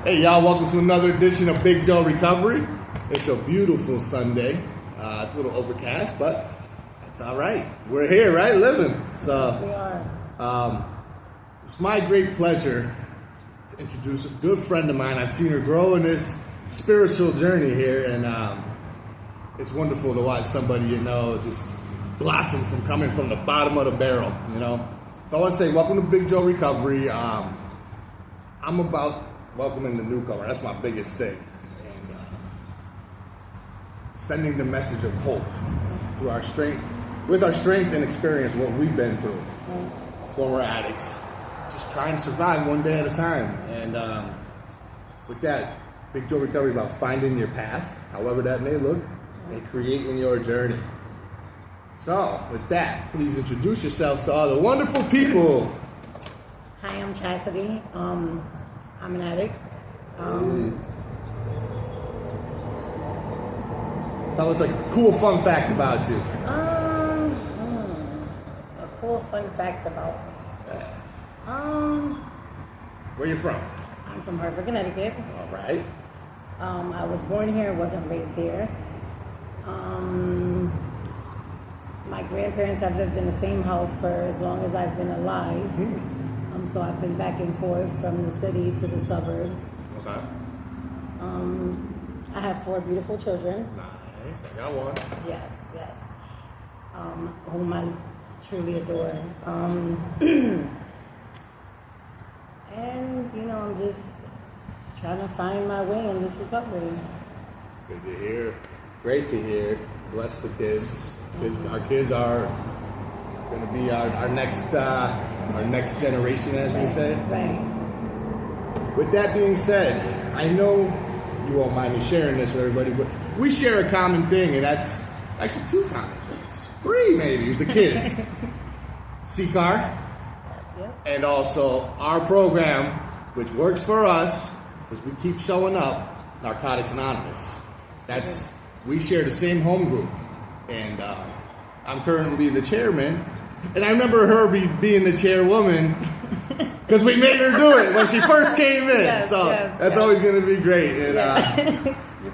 Hey y'all, welcome to another edition of Big Joe Recovery. It's a beautiful Sunday. It's a little overcast, but that's all right. We're here, right? Living. So we are. It's my great pleasure to introduce a good friend of mine. I've seen her grow in this spiritual journey here, and it's wonderful to watch somebody just blossom from coming from the bottom of the barrel. So I want to say welcome to Big Joe Recovery. I'm about welcoming the newcomer. That's my biggest thing. And sending the message of hope through our strength, with our strength and experience, what we've been through. Former addicts, just trying to survive one day at a time. And with that, Big Joe Recovery about finding your path, however that may look, and creating your journey. So, with that, please introduce yourselves to all the wonderful people. Hi, I'm Chassidy. I'm an addict. Tell us a cool fun fact about you. A cool fun fact about me. Where you from? I'm from Hartford, Connecticut. All right. I was born here, wasn't raised here. My grandparents have lived in the same house for as long as I've been alive. So I've been back and forth from the city to the suburbs. Okay. I have 4 beautiful children. Nice. I got one. Yes. Whom I truly adore. And, I'm just trying to find my way in this recovery. Good to hear. Great to hear. Bless the kids. Our kids are going to be our next generation, as we say. Right. With that being said, I know you won't mind me sharing this with everybody, but we share a common thing, and that's actually 2 common things. 3 maybe, the kids. C-Car, and also our program, which works for us, because we keep showing up, Narcotics Anonymous. We share the same home group, and I'm currently the chairman. And I remember her being the chairwoman because we made her do it when she first came in. That's always going to be great. And,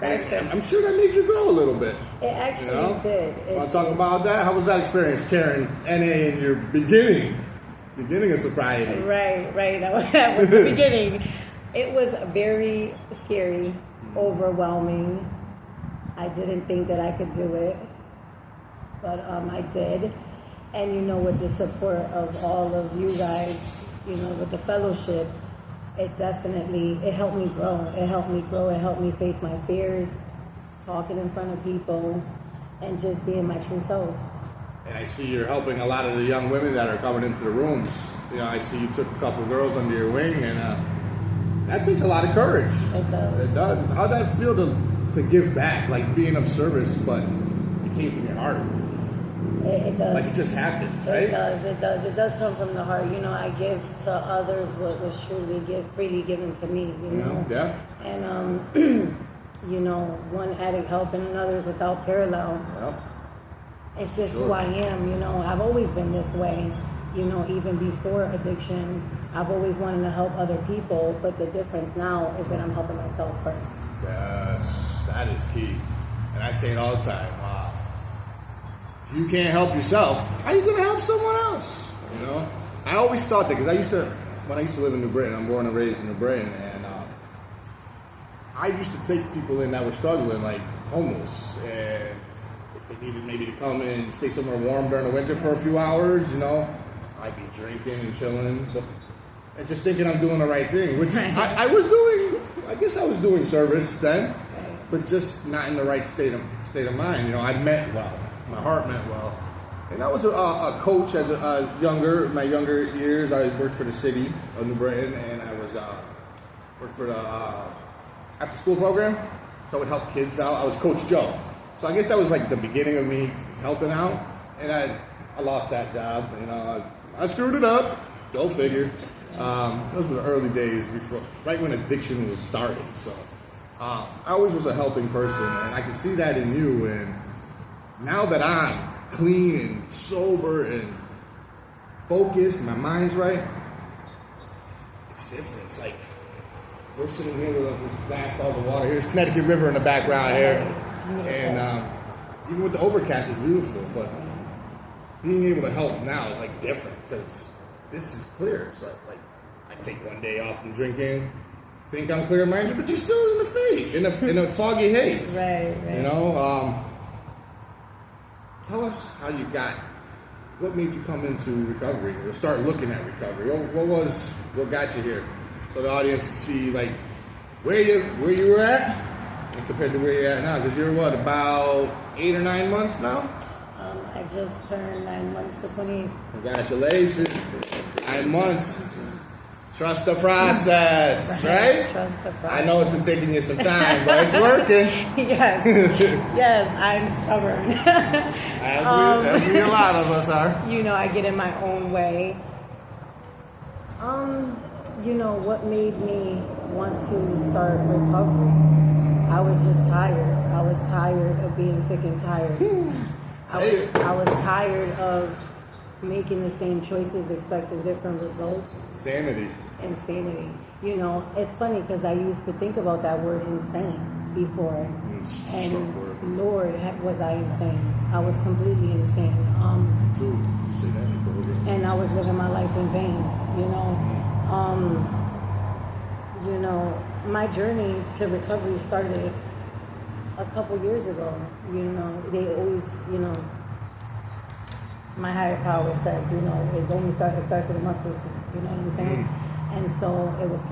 and I'm sure that made you grow a little bit. It actually did. Want to talk about that? How was that experience, chairing NA in your beginning of sobriety? Right. That was the beginning. It was very scary, overwhelming. I didn't think that I could do it, but I did. And with the support of all of you guys, with the fellowship, it helped me grow. It helped me face my fears, talking in front of people, and just being my true self. And I see you're helping a lot of the young women that are coming into the rooms. I see you took a couple of girls under your wing, and that takes a lot of courage. It does. It does. How'd that feel to give back, like being of service, but it came from your heart? It does. Like it just happens, right? It does come from the heart. I give to others what was freely given to me, Yeah. And, one addict helping others without parallel. Yeah. It's just who I am, I've always been this way, even before addiction. I've always wanted to help other people, but the difference now is that I'm helping myself first. Yes, that is key. And I say it all the time. If you can't help yourself, how are you going to help someone else? I always thought that because when I used to live in New Britain, I'm born and raised in New Britain, and I used to take people in that were struggling, like homeless, and if they needed maybe to come in and stay somewhere warm during the winter for a few hours, I'd be drinking and chilling, and just thinking I'm doing the right thing, which I was doing. I guess I was doing service then, but just not in the right state of mind. I meant well. My heart meant well. And I was a coach as my younger years. I worked for the city of New Britain, and I was worked for the after school program. So I would help kids out. I was Coach Joe. So I guess that was like the beginning of me helping out. And I lost that job. I screwed it up. Go figure. Those were the early days right when addiction was starting. So I always was a helping person, and I can see that in you. And now that I'm clean and sober and focused, my mind's right, it's different. It's like we're sitting here with this vast all the water. Here's Connecticut River in the background here. And even with the overcast, it's beautiful. But being able to help now is like different because this is clear. It's like I take one day off from drinking, think I'm clear-minded, but you're still in the fade, in a foggy haze. Right. You know, tell us how you what made you come into recovery or start looking at recovery? What got you here? So the audience can see like where you were at and compared to where you're at now. Because you're what, about 8 or 9 months now? I just turned 9 months to 28. Congratulations. 9 months. Trust the process, right? Trust the process. I know it's been taking you some time, but it's working. Yes, I'm stubborn. As we a lot of us are. You know, I get in my own way. You know, what made me want to start recovery? I was just tired. I was tired of being sick and tired. I was tired of making the same choices, expecting different results. Insanity. You know, it's funny because I used to think about that word insane before. And Lord, was I insane. I was completely insane. And I was living my life in vain, you know. You know, my journey to recovery started a couple years ago. You know, they always, you know, my higher power says, you know, it starts with a mustard seed. You know what I'm saying? And so it was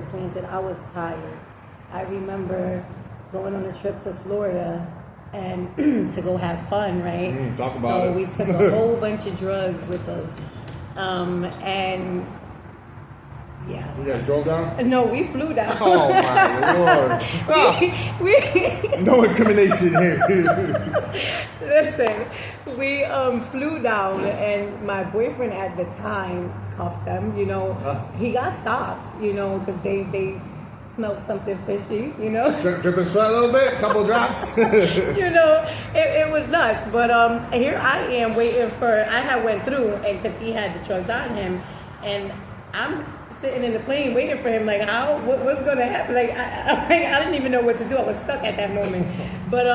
planted. I was tired. I remember going on a trip to Florida and to go have fun, right? Talk about it. So we took a whole bunch of drugs with us. And yeah. You guys drove down? No, we flew down. Oh my Lord. No incrimination here. Listen, we flew down and my boyfriend at the time cuffed them, you know. He got stopped, you know, because they smelled something fishy, you know. Drip and sweat a little bit, a couple drops. You know, it was nuts. But here I am waiting I had went through, and because he had the drugs on him, and I'm sitting in the plane waiting for him, like, what's going to happen? Like, I didn't even know what to do. I was stuck at that moment. But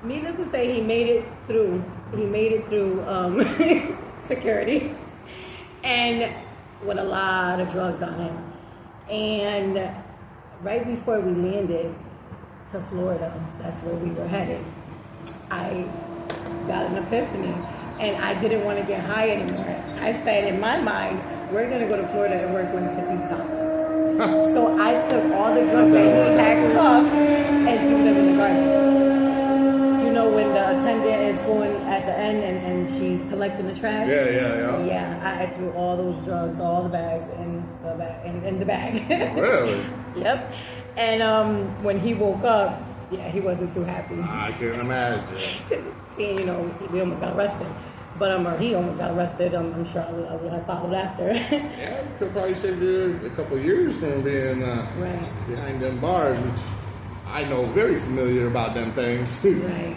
needless to say, he made it through. Security, and with a lot of drugs on him. And right before we landed to Florida, that's where we were headed, I got an epiphany, and I didn't want to get high anymore. I said, in my mind, we're going to go to Florida and we're going to detox. So I took all the drugs that he had cuffed and threw them in the garbage. You know, when the attendant is going at the end and she's collecting the trash? Yeah. Yeah, I threw all those drugs, all the bags in the bag. Really? Yep. And when he woke up, yeah, he wasn't too happy. I can imagine. See, you know, we almost got arrested. But or he almost got arrested. I'm sure I would have followed after. Yeah, you could probably save you a couple of years from being behind them bars, which I know very familiar about them things. Right.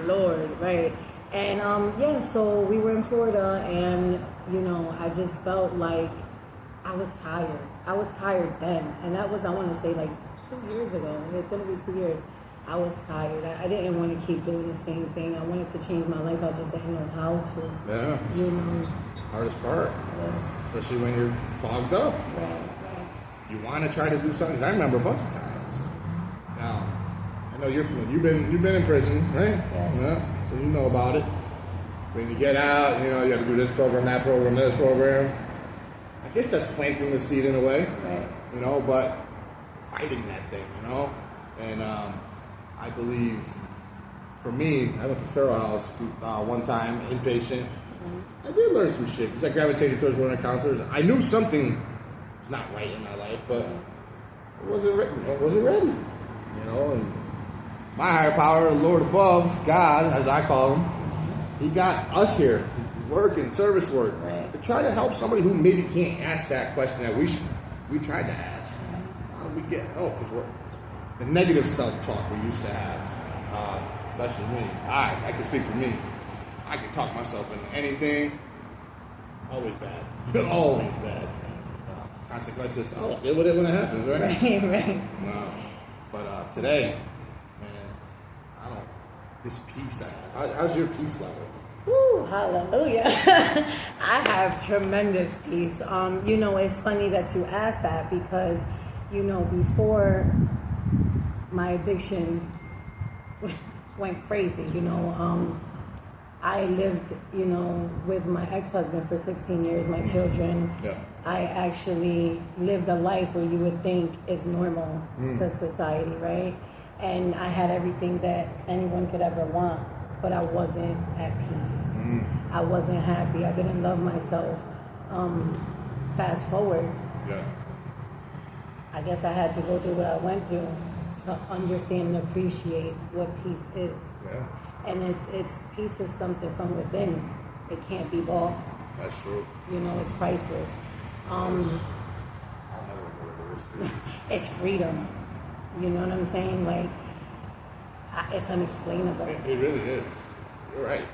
Lord, right. And so we were in Florida, and you know, I just felt like I was tired. I was tired then, and that was, I want to say, like 2 years ago. It's going to be 2 years. I was tired. I didn't want to keep doing the same thing. I wanted to change my life. I just didn't know how to. Yeah. You know. Hardest part. Yes. Especially when you're fogged up. Right. You want to try to do something. 'Cause I remember a bunch of times. Now, I know you're familiar. You've been in prison, right? Yes. Yeah. So you know about it. When you get out, you know, you have to do this program, that program, this program. I guess that's planting the seed in a way. Right. You know, but fighting that thing, you know? And I believe, for me, I went to Farrell House one time, inpatient. I did learn some shit because I gravitated towards one of the counselors. I knew something was not right in my life, but it wasn't ready. You know, and my higher power, Lord above, God, as I call him, he got us here, working, service work, right, to try to help somebody who maybe can't ask that question that we tried to ask. How do we get help? Because the negative self-talk we used to have, especially me. I can speak for me. I can talk myself into anything. Always bad. Always bad. consequences. I'll deal with it when it happens, right? Right. No. But today, man, this peace I have. How's your peace level? Woo, hallelujah. I have tremendous peace. It's funny that you asked that because, before my addiction went crazy, I lived, with my ex-husband for 16 years, my children. Yeah. I actually lived a life where you would think is normal to society, right? And I had everything that anyone could ever want, but I wasn't at peace. I wasn't happy. I didn't love myself. Fast forward. Yeah. I guess I had to go through what I went through to understand and appreciate what peace is. Yeah. And it's peace is something from within. It can't be bought. That's true. It's priceless. I'll never know what it is. It's freedom. You know what I'm saying? Like, it's unexplainable. It really is. You're right.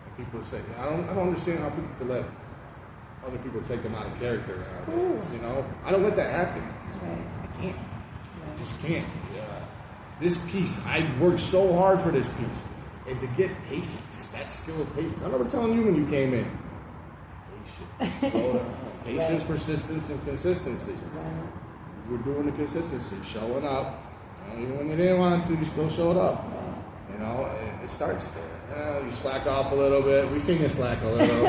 And people say, I don't understand how people can let other people take them out of character nowadays. I don't let that happen. Right. I can't. I just can't. This piece, I worked so hard for this piece. And to get patience, that skill of patience. I remember telling you when you came in. Patience. Slow down. Patience, Right. persistence, and consistency. Right. You were doing the consistency, showing up. Even when you didn't want to, you still showed up. And it starts there. You slack off a little bit. We've seen you slack a little.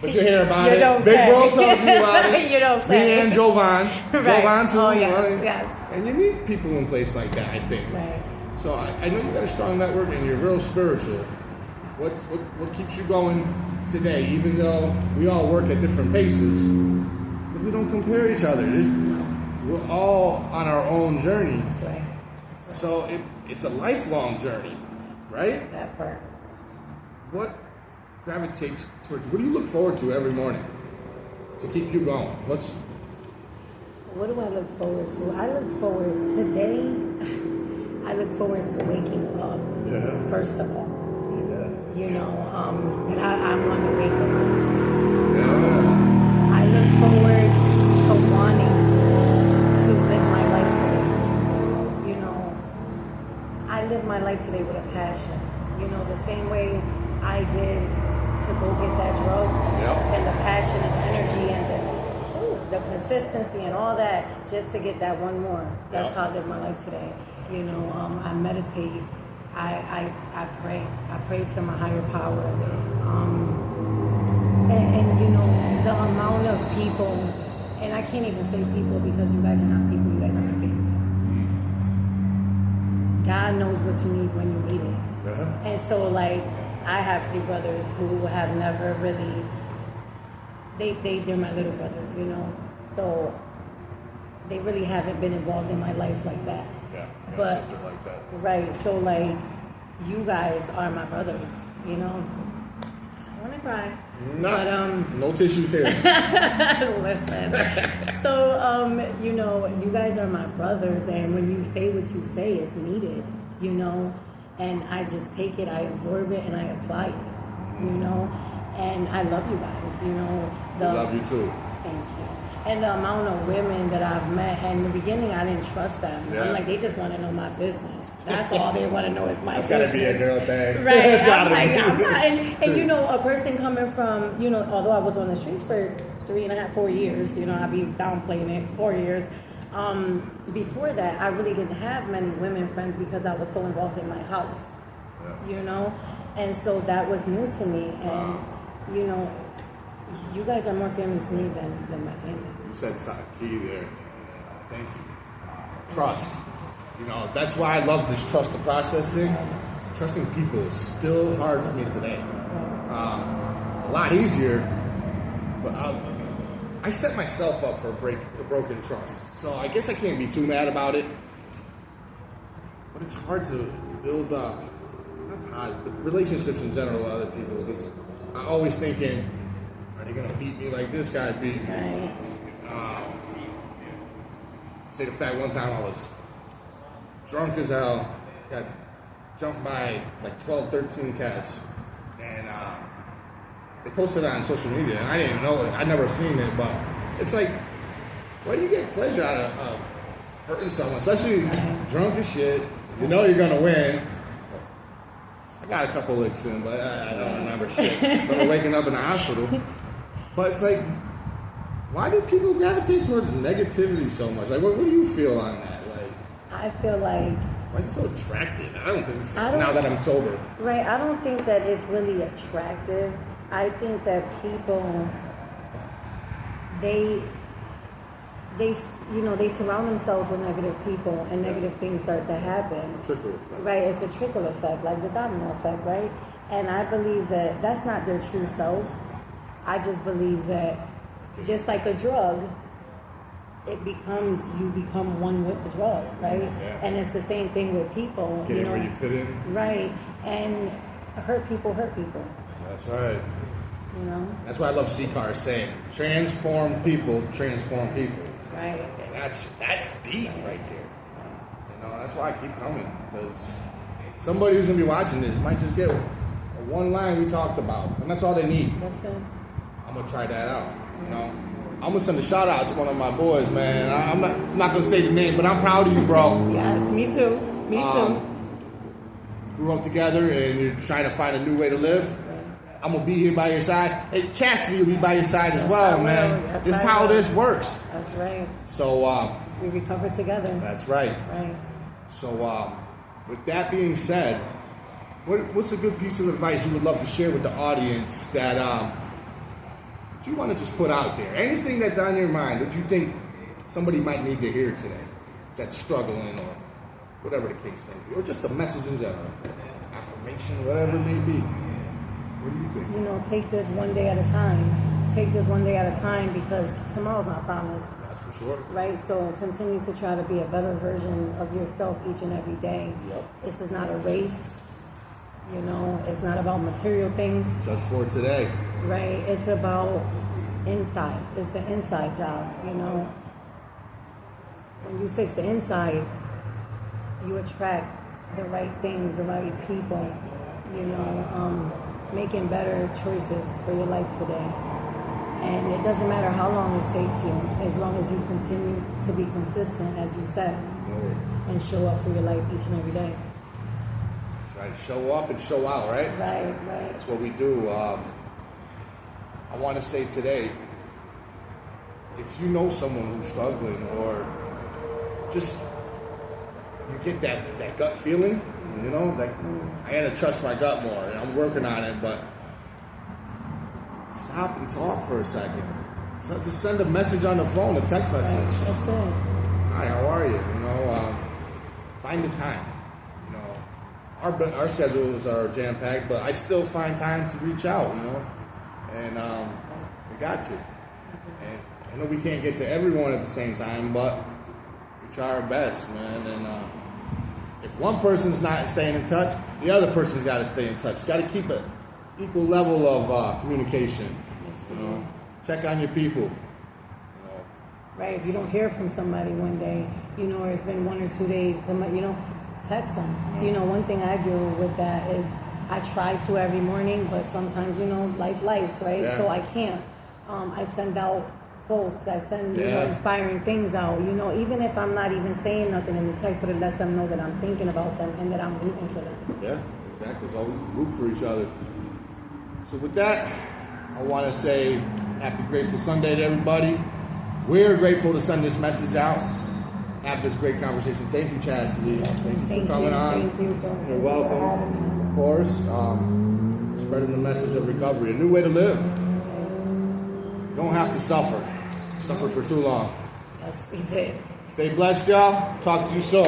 But you hear about You it. don't Big say. Bro told you about it. You don't Me say. and Jovan. Right. Jovan too. Oh, yes, right? yes. And you need people in place like that, I think. Right. So I know you got a strong network and you're real spiritual. What keeps you going today, even though we all work at different paces, but we don't compare each other. We're all on our own journey. That's right. So it's a lifelong journey, right? That part. What gravitates towards you? What do you look forward to every morning to keep you going? What do I look forward to? I look forward today. I look forward to waking up. Yeah. First of all, Yeah. and I'm on the wake up list. Yeah. I look forward to wanting to live my life today. I live my life today with a passion. The same way I did to go get that drug, Yep. and the passion and the energy and the consistency and all that, just to get that one more. That's Yep. how I live my life today. I meditate. I pray. I pray to my higher power. And the amount of people, and I can't even say people because you guys are not people, you guys are my family. God knows what you need when you need it. Uh-huh. And so, I have 3 brothers who have never really, they're my little brothers, So they really haven't been involved in my life like that. Yeah. But, Sister like that. right, so you guys are my brothers, I don't want to cry. No. But, no tissues here. listen. So, you guys are my brothers, and when you say what you say, it's needed, and I just take it, I absorb it, and I apply it, and I love you guys, I love you too. Thank you. And the amount of women that I've met, and in the beginning, I didn't trust them. Yeah. I'm like, they just want to know my business. That's all they want to know is my It's business. gotta be a girl thing. Right. It's gotta I'm like, be. I'm not. And a person coming from, although I was on the streets for 3.5, 4 years, I'd be downplaying it, 4 years. Before that, I really didn't have many women friends because I was so involved in my house, and so that was new to me. And, you guys are more family to me than my family. You said something key there. Thank you. Trust. That's why I love this trust the process thing. Trusting people is still hard for me today. A lot easier, but I set myself up for a broken trust. So I guess I can't be too mad about it. But it's hard to build up, not hard, but relationships in general with other people. Because I'm always thinking, are they gonna beat me like this guy beat me? Right. Say the fact, one time I was drunk as hell, got jumped by like 12, 13 cats, and they posted it on social media, and I didn't even know it. I'd never seen it, but it's like, why do you get pleasure out of hurting someone, especially drunk as shit? You know you're gonna win. I got a couple licks in, but I don't remember shit. But waking up in the hospital. But it's like, why do people gravitate towards negativity so much? Like, what do you feel on that? Like, I feel like, why is it so attractive? I don't think so. Now that I'm sober. Right, I don't think that it's really attractive. I think that people, they surround themselves with negative people, and negative things start to happen. Trickle effect. Right, it's a trickle effect, like the domino effect, right? And I believe that that's not their true self. I just believe that, just like a drug, you become one with the drug, right? Yeah. And it's the same thing with people. Get where you fit in. Right, and hurt people. That's right. You know? That's why I love C-Car's saying, transform people. Right. And that's deep right there. You know, that's why I keep coming. Because somebody who's going to be watching this might just get one line we talked about. And that's all they need. That's it. I'm going to try that out. You know? I'm going to send a shout out to one of my boys, man. I'm not going to say the name, but I'm proud of you, bro. Yes, me too. Me too. Grew up together and you're trying to find a new way to live. I'm going to be here by your side. Hey, Chassidy will be by your side as well, man. Yes, this is how this works. That's right. So, we recover together. That's right. Right. So, with that being said, what's a good piece of advice you would love to share with the audience that you want to just put out there? Anything that's on your mind that you think somebody might need to hear today that's struggling or whatever the case may be, or just a message in general, affirmation, whatever it may be. What do you think? You know, take this one day at a time. Take this one day at a time, because tomorrow's not promised. That's for sure. Right? So continue to try to be a better version of yourself each and every day. Yep. This is not a race. You know, it's not about material things. Just for today. Right? It's about inside. It's the inside job, you know. When you fix the inside, you attract the right things, the right people, you know, making better choices for your life today. And it doesn't matter how long it takes you, as long as you continue to be consistent, as you said, and show up for your life each and every day. That's right. Show up and show out, right? Right. That's what we do. I want to say today, if you know someone who's struggling, or just you get that gut feeling, you know, like I had to trust my gut more, and I'm working on it, but stop and talk for a second. So just send a message on the phone, a text message. Right. That's it. Hi, how are you? You know, find the time. You know, our schedules are jam-packed, but I still find time to reach out, you know, and we got to. And I know we can't get to everyone at the same time, but we try our best, man, and if one person's not staying in touch, the other person's got to stay in touch. Got to keep an equal level of communication. You know, check on your people. You know. Right. If you don't hear from somebody one day, you know, or it's been 1 or 2 days, somebody, you know, text them. You know, one thing I do with that is I try to every morning, but sometimes, you know, life, right? Yeah. So I can't. I send out quotes. I send you know, inspiring things out. You know, even if I'm not even saying nothing in the text, but it lets them know that I'm thinking about them and that I'm rooting for them. Yeah, exactly. So we root for each other. So with that, I want to say happy Grateful Sunday to everybody. We're grateful to send this message out. Have this great conversation. Thank you, Chassidy. Thank you for coming on. Thank you. You're welcome. Of course, spreading the message of recovery, a new way to live. You don't have to suffer for too long. Yes, we did. Stay blessed, y'all. Talk to you soon.